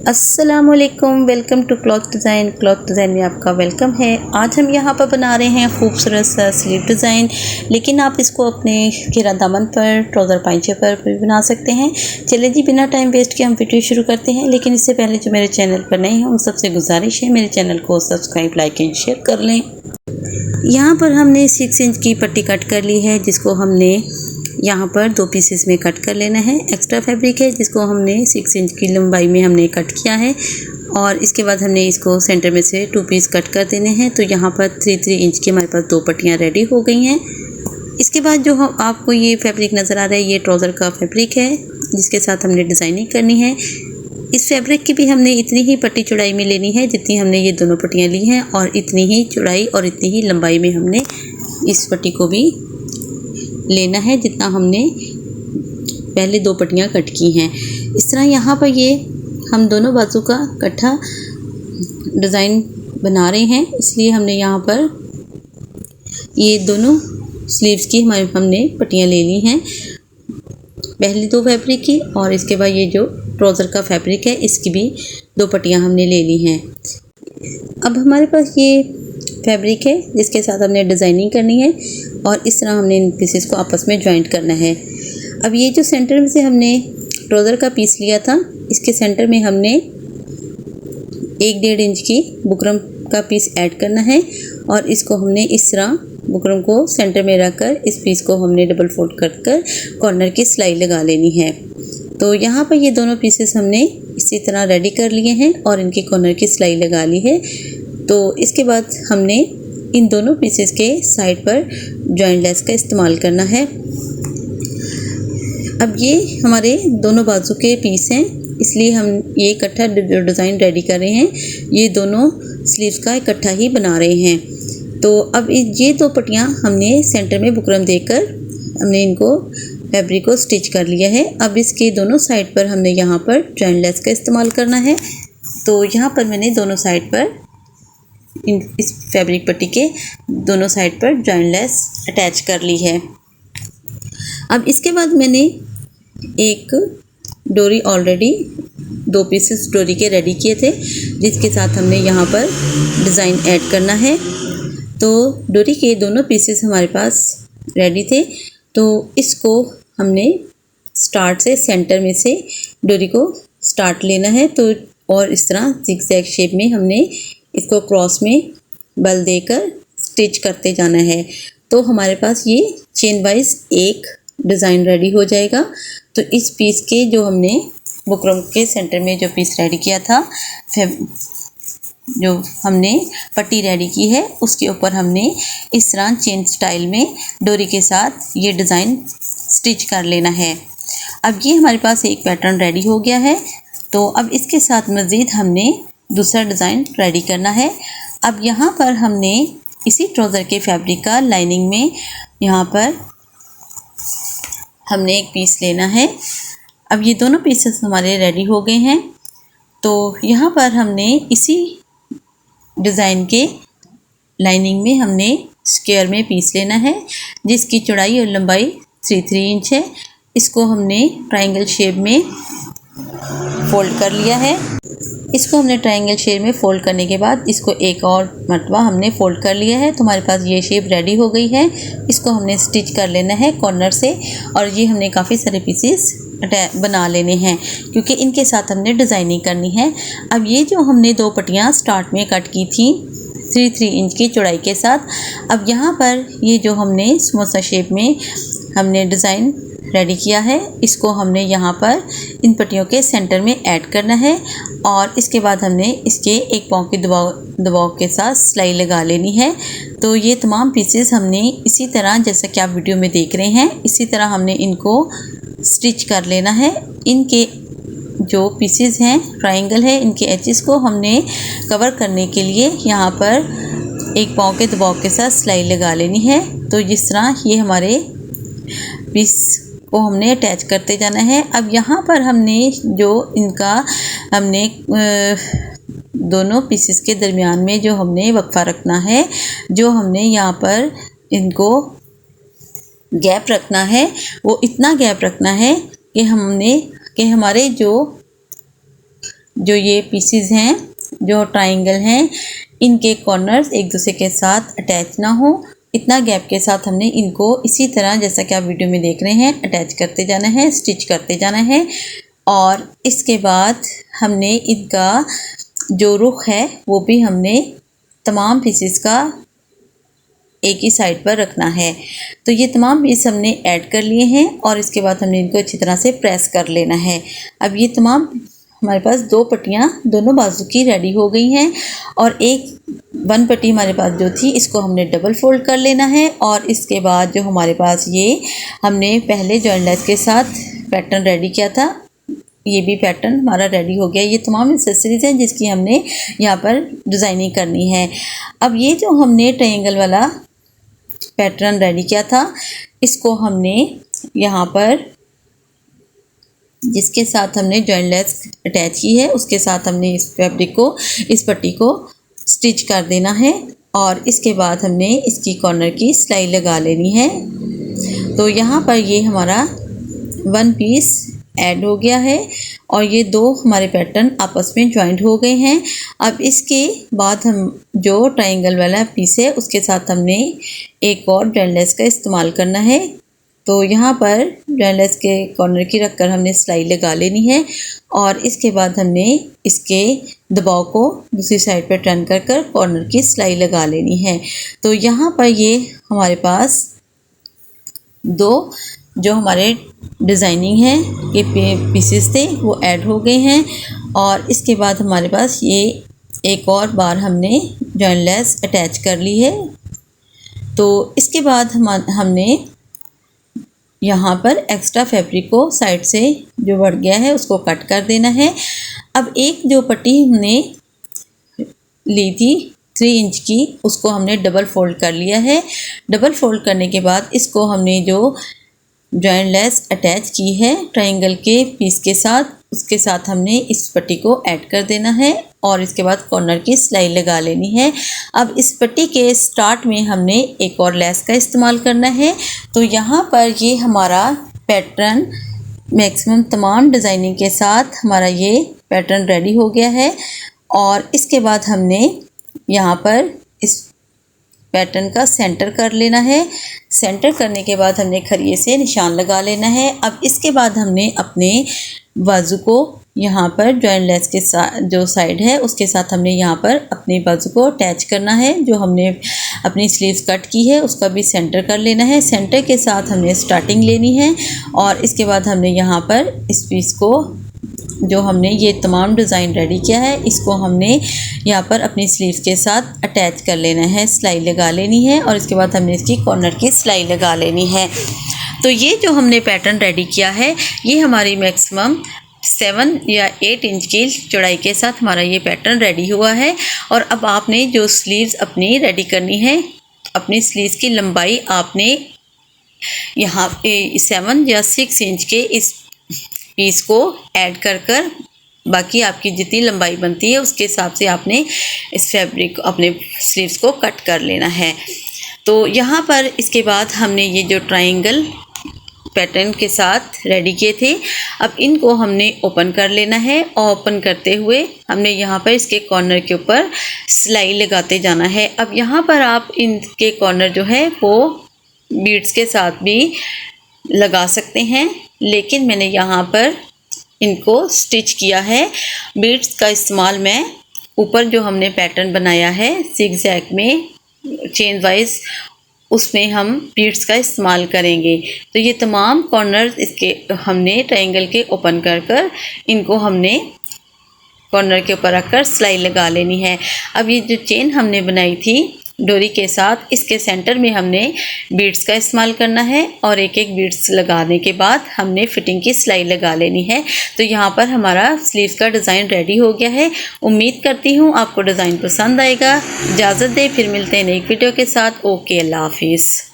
अस्सलामुअलैकुम, welcome to cloth design में आपका वेलकम है। आज हम यहाँ पर बना रहे हैं खूबसूरत सा स्लीव डिज़ाइन, लेकिन आप इसको अपने घेरा दामन पर, ट्राउज़र पाइंचे पर भी बना सकते हैं। चलिए जी, बिना टाइम वेस्ट के हम वीडियो शुरू करते हैं। लेकिन इससे पहले जो मेरे चैनल पर नए हैं उन सबसे गुजारिश है मेरे चैनल को सब्सक्राइब, लाइक एंड शेयर कर लें। यहाँ पर हमने 6 इंच की पट्टी कट कर ली है, जिसको हमने यहाँ पर 2 पीसेस में कट कर लेना है। एक्स्ट्रा फैब्रिक है जिसको हमने 6 इंच की लंबाई में हमने कट किया है और इसके बाद हमने इसको सेंटर में से 2 पीस कट कर देने हैं। तो यहाँ पर 3 इंच की हमारे पास 2 पट्टियाँ रेडी हो गई हैं। इसके बाद जो आपको ये फैब्रिक नज़र आ रहा है, ये ट्राउज़र का फैब्रिक है जिसके साथ हमने डिज़ाइनिंग करनी है। इस फैब्रिक की भी हमने इतनी ही पट्टी चौड़ाई में लेनी है जितनी हमने ये दोनों पट्टियाँ ली हैं, और इतनी ही चौड़ाई और इतनी ही लंबाई में हमने इस पट्टी को भी लेना है जितना हमने पहले 2 पट्टियाँ कट की हैं। इस तरह यहाँ पर ये हम दोनों बाजू का इकट्ठा डिज़ाइन बना रहे हैं, इसलिए हमने यहाँ पर ये दोनों स्लीव्स की हमने पट्टियाँ ले ली हैं, पहली 2 फैब्रिक की, और इसके बाद ये जो ट्राउज़र का फैब्रिक है इसकी भी 2 पट्टियाँ हमने ले ली हैं। अब हमारे पास ये फैब्रिक है जिसके साथ हमने डिज़ाइनिंग करनी है और इस तरह हमने इन पीसेस को आपस में जॉइंट करना है। अब ये जो सेंटर में से हमने ट्राउज़र का पीस लिया था, इसके सेंटर में हमने 1-1.5 इंच की बुकरम का पीस ऐड करना है और इसको हमने इस तरह बुकरम को सेंटर में रखकर इस पीस को हमने डबल फोल्ड कर कॉर्नर की सिलाई लगा लेनी है। तो यहाँ पर ये दोनों पीसेस हमने इसी तरह रेडी कर लिए हैं और इनकी कॉर्नर की सिलाई लगा ली है। तो इसके बाद हमने इन दोनों पीसेस के साइड पर जॉइंट लेस का इस्तेमाल करना है। अब ये हमारे दोनों बाजू के पीस हैं, इसलिए हम ये इकट्ठा जो डिज़ाइन रेडी कर रहे हैं ये दोनों स्लीव्स का इकट्ठा ही बना रहे हैं। तो अब ये 2 पट्टियाँ हमने सेंटर में बुकरम देकर हमने इनको फैब्रिक को स्टिच कर लिया है। अब इसके दोनों साइड पर हमने यहाँ पर जॉइंट लेस का इस्तेमाल करना है। तो यहाँ पर मैंने दोनों साइड पर इस फैब्रिक पट्टी के दोनों साइड पर जॉइंट लेस अटैच कर ली है। अब इसके बाद मैंने एक डोरी ऑलरेडी 2 पीसेस डोरी के रेडी किए थे जिसके साथ हमने यहाँ पर डिज़ाइन ऐड करना है। तो डोरी के दोनों पीसेस हमारे पास रेडी थे, तो इसको हमने स्टार्ट से सेंटर में से डोरी को स्टार्ट लेना है। तो और इस तरह ज़िगज़ैग शेप में हमने इसको क्रॉस में बल देकर स्टिच करते जाना है। तो हमारे पास ये चेन वाइज एक डिज़ाइन रेडी हो जाएगा। तो इस पीस के जो हमने बुकरम के सेंटर में जो पीस रेडी किया था, जो हमने पट्टी रेडी की है, उसके ऊपर हमने इस तरह चेन स्टाइल में डोरी के साथ ये डिज़ाइन स्टिच कर लेना है। अब ये हमारे पास एक पैटर्न रेडी हो गया है। तो अब इसके साथ मज़ीद हमने दूसरा डिज़ाइन रेडी करना है। अब यहाँ पर हमने इसी ट्राउज़र के फैब्रिक का लाइनिंग में यहाँ पर हमने एक पीस लेना है। अब ये दोनों पीसेस हमारे रेडी हो गए हैं। तो यहाँ पर हमने इसी डिज़ाइन के लाइनिंग में हमने स्क्वायर में पीस लेना है जिसकी चौड़ाई और लंबाई 3 इंच है। इसको हमने ट्रायंगल शेप में फोल्ड कर लिया है। इसको हमने ट्रायंगल शेप में फ़ोल्ड करने के बाद इसको एक और मरतबा हमने फ़ोल्ड कर लिया है। तो हमारे पास ये शेप रेडी हो गई है। इसको हमने स्टिच कर लेना है कॉर्नर से, और ये हमने काफ़ी सारे पीसेस बना लेने हैं क्योंकि इनके साथ हमने डिज़ाइनिंग करनी है। अब ये जो हमने 2 पट्टियाँ स्टार्ट में कट की थी 3 इंच की चौड़ाई के साथ, अब यहाँ पर ये जो हमने समोसा शेप में हमने डिज़ाइन रेडी किया है, इसको हमने यहाँ पर इन पट्टियों के सेंटर में ऐड करना है और इसके बाद हमने इसके एक पाँव के दबाव के साथ सिलाई लगा लेनी है। तो ये तमाम पीसेस हमने इसी तरह, जैसा कि आप वीडियो में देख रहे हैं, इसी तरह हमने इनको स्टिच कर लेना है। इनके जो पीसेस हैं ट्रायंगल है, इनके एजेस को हमने कवर करने के लिए यहाँ पर एक पाँव के दबाव के साथ सिलाई लगा लेनी है। तो जिस तरह ये हमारे पीस को हमने अटैच करते जाना है। अब यहाँ पर हमने जो इनका हमने दोनों पीसेस के दरमियान में जो हमने वक्फा रखना है, जो हमने यहाँ पर इनको गैप रखना है, वो इतना गैप रखना है कि हमारे जो जो ये पीसीज हैं, जो ट्राइंगल हैं, इनके कॉर्नर्स एक दूसरे के साथ अटैच ना हो, इतना गैप के साथ हमने इनको इसी तरह जैसा कि आप वीडियो में देख रहे हैं अटैच करते जाना है, स्टिच करते जाना है। और इसके बाद हमने इनका जो रुख है वो भी हमने तमाम पीसेस का एक ही साइड पर रखना है। तो ये तमाम पीस हमने ऐड कर लिए हैं और इसके बाद हमने इनको अच्छी तरह से प्रेस कर लेना है। अब ये तमाम हमारे पास 2 पट्टियाँ दोनों बाजू की रेडी हो गई हैं और वन पट्टी हमारे पास जो थी इसको हमने डबल फोल्ड कर लेना है। और इसके बाद जो हमारे पास ये हमने पहले जॉइंट लेस के साथ पैटर्न रेडी किया था, ये भी पैटर्न हमारा रेडी हो गया। ये तमाम एक्सेसरीज हैं जिसकी हमने यहाँ पर डिज़ाइनिंग करनी है। अब ये जो हमने ट्रायंगल वाला पैटर्न रेडी किया था, इसको हमने यहाँ पर जिसके साथ हमने जॉइंट लेस अटैच की है उसके साथ हमने इस फैब्रिक को, इस पट्टी को स्टिच कर देना है और इसके बाद हमने इसकी कॉर्नर की सिलाई लगा लेनी है। तो यहाँ पर ये हमारा 1 पीस ऐड हो गया है और ये 2 हमारे पैटर्न आपस में ज्वाइंट हो गए हैं। अब इसके बाद हम जो ट्रायंगल वाला पीस है उसके साथ हमने एक और जॉइंट लेस का इस्तेमाल करना है। तो यहाँ पर जॉइंट लेस के कॉर्नर की रखकर हमने सिलाई लगा लेनी है और इसके बाद हमने इसके दबाव को दूसरी साइड पर टर्न कर कर कॉर्नर की सिलाई लगा लेनी है। तो यहाँ पर ये हमारे पास 2 जो हमारे डिज़ाइनिंग है के पीसेस थे वो ऐड हो गए हैं और इसके बाद हमारे पास ये एक और बार हमने जॉइंट लेस अटैच कर ली है। तो इसके बाद हमने यहाँ पर एक्स्ट्रा फैब्रिक को साइड से जो बढ़ गया है उसको कट कर देना है। अब एक जो पट्टी हमने ली थी 3 इंच की, उसको हमने डबल फोल्ड कर लिया है। डबल फोल्ड करने के बाद इसको हमने जो जॉइंट लेस अटैच की है ट्रायंगल के पीस के साथ, उसके साथ हमने इस पट्टी को ऐड कर देना है और इसके बाद कॉर्नर की सिलाई लगा लेनी है। अब इस पट्टी के स्टार्ट में हमने एक और लेस का इस्तेमाल करना है। तो यहाँ पर ये हमारा पैटर्न मैक्सिमम तमाम डिज़ाइनिंग के साथ हमारा ये पैटर्न रेडी हो गया है और इसके बाद हमने यहाँ पर इस पैटर्न का सेंटर कर लेना है। सेंटर करने के बाद हमने खरिये से निशान लगा लेना है। अब इसके बाद हमने अपने बाजू को यहाँ पर जॉइंट लेस के साथ जो साइड है उसके साथ हमने यहाँ पर अपने बाजू को अटैच करना है। जो हमने अपनी स्लीव्स कट की है उसका भी सेंटर कर लेना है। सेंटर के साथ हमने स्टार्टिंग लेनी है और इसके बाद हमने यहाँ पर इस पीस को जो हमने ये तमाम डिज़ाइन रेडी किया है इसको हमने यहाँ पर अपनी स्लीव्स के साथ अटैच कर लेना है, सिलाई लगा लेनी है और इसके बाद हमने इसकी कॉर्नर की सिलाई लगा लेनी है। तो ये जो हमने पैटर्न रेडी किया है ये हमारी मैक्सिमम 7 या 8 इंच की चौड़ाई के साथ हमारा ये पैटर्न रेडी हुआ है। और अब आपने जो स्लीव्स अपनी रेडी करनी है, अपनी स्लीव्स की लंबाई आपने यहाँ पे 7 या 6 इंच के इस पीस को ऐड कर कर बाकी आपकी जितनी लंबाई बनती है उसके हिसाब से आपने इस फैब्रिक अपने स्लीव्स को कट कर लेना है। तो यहाँ पर इसके बाद हमने ये जो ट्रायंगल पैटर्न के साथ रेडी किए थे, अब इनको हमने ओपन कर लेना है और ओपन करते हुए हमने यहाँ पर इसके कॉर्नर के ऊपर सिलाई लगाते जाना है। अब यहाँ पर आप इनके कॉर्नर जो है वो बीड्स के साथ भी लगा सकते हैं, लेकिन मैंने यहाँ पर इनको स्टिच किया है। बीड्स का इस्तेमाल मैं ऊपर जो हमने पैटर्न बनाया है ज़िगज़ैग में चेन वाइज, उसमें हम बीड्स का इस्तेमाल करेंगे। तो ये तमाम कॉर्नर इसके हमने ट्रायंगल के ओपन कर कर इनको हमने कॉर्नर के ऊपर रखकर सिलाई लगा लेनी है। अब ये जो चेन हमने बनाई थी डोरी के साथ, इसके सेंटर में हमने बीड्स का इस्तेमाल करना है और एक एक बीड्स लगाने के बाद हमने फिटिंग की सिलाई लगा लेनी है। तो यहाँ पर हमारा स्लीव्स का डिज़ाइन रेडी हो गया है। उम्मीद करती हूँ आपको डिज़ाइन पसंद आएगा। इजाज़त दें, फिर मिलते हैं नई वीडियो के साथ। ओके, अल्लाह हाफिज़।